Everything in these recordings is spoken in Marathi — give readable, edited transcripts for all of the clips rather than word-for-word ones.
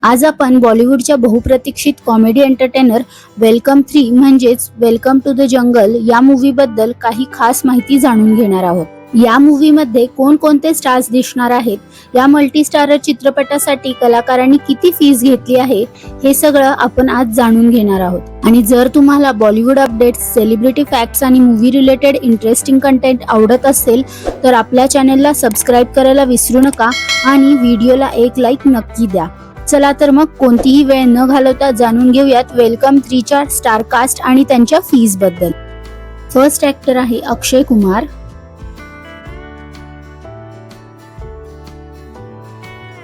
आज आपण बॉलिवूडच्या बहुप्रतीक्षित कॉमेडी एंटरटेनर वेलकम 3 म्हणजेच वेलकम टू द जंगल या मूवी बद्दल काही खास माहिती जाणून घेणार आहोत। या मूवी मध्ये कोणकोणते स्टार्स दिसणार आहेत, या मल्टी स्टारर चित्रपटासाठी कलाकारांनी किती फीस घेतली आहे, हे सगळं आपण आज जाणून घेणार आहोत। आणि जर तुम्हाला बॉलिवूड अपडेट्स, सेलिब्रिटी फॅक्ट्स आणि मूवी रिलेटेड इंटरेस्टिंग कंटेंट आवडत असेल तर आपल्या चॅनलला सबस्क्राइब करायला विसरू नका आणि व्हिडिओला एक लाईक नक्की द्या। चला तर मग कोणतीही वेळ न घालवता जाणून घेऊयात वेलकम 3 च्या स्टार कास्ट आणि त्यांच्या फीस बद्दल। फर्स्ट ऍक्टर आहे अक्षय कुमार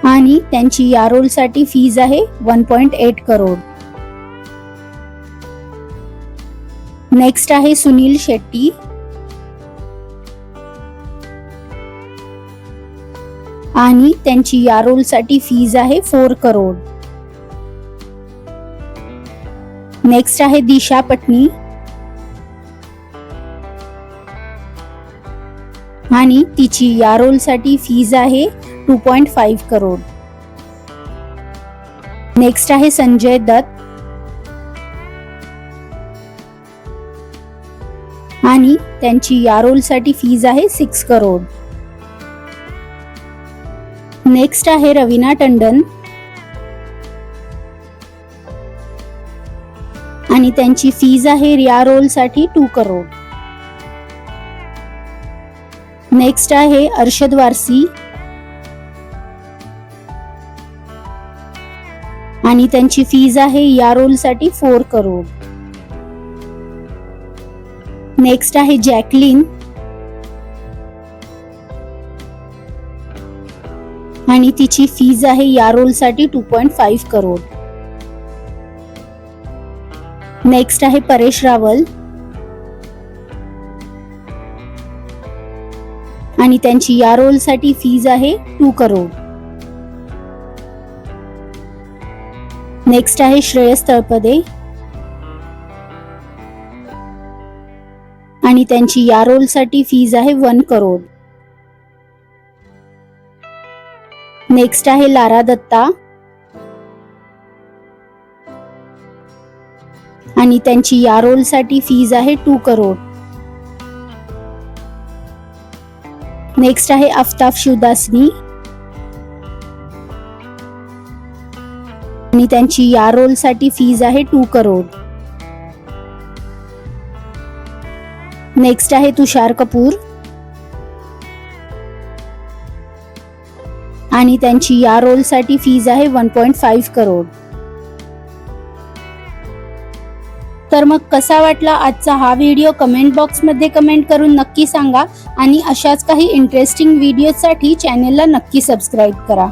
आणि त्यांची या रोल साठी फीस आहे 1.8 करोड। नेक्स्ट आहे सुनील शेट्टी आणि त्यांची या रोल साठी फीस आहे 4 करोड। नेक्स्ट आहे दिशा पटनी आणि तिची या रोल साठी फीस आहे 2.5 करोड। नेक्स्ट आहे संजय दत्त आणि त्यांची या रोल साठी फीस आहे 6 करोड। नेक्स्ट आहे रवीना टंडन आणि त्यांची फीस आहे या रोल साठी 2 करोड। नेक्स्ट आहे अर्शद वारसी आणि त्यांची फीस आहे या रोल साठी 4 करोड। नेक्स्ट आहे जॅकलिन आणि तिची फीस आहे या रोल साठी 2.5 करोड। नेक्स्ट आहे परेश रावल आणि त्यांची या रोल साठी फीस आहे 2 करोड। नेक्स्ट आहे श्रेयस तळपदे आणि त्यांची या रोल साठी फीस आहे 1 करोड। नेक्स्ट आहे लारा दत्ता आणि त्यांची या रोल साठी फीस आहे 2 करोड। नेक्स्ट आहे आफ्ताब शिवदासनी आणि त्यांची या रोल साठी फीस आहे 2 करोड। नेक्स्ट आहे तुषार कपूर आणि त्यांची या रोल साठी फीस आहे 1.5 करोड। तर मग कसा वाटला आजचा हा व्हिडिओ कमेंट बॉक्स मध्ये कमेंट करून नक्की सांगा आणि अशाच काही इंटरेस्टिंग व्हिडिओसाठी चॅनलला नक्की सबस्क्राइब करा।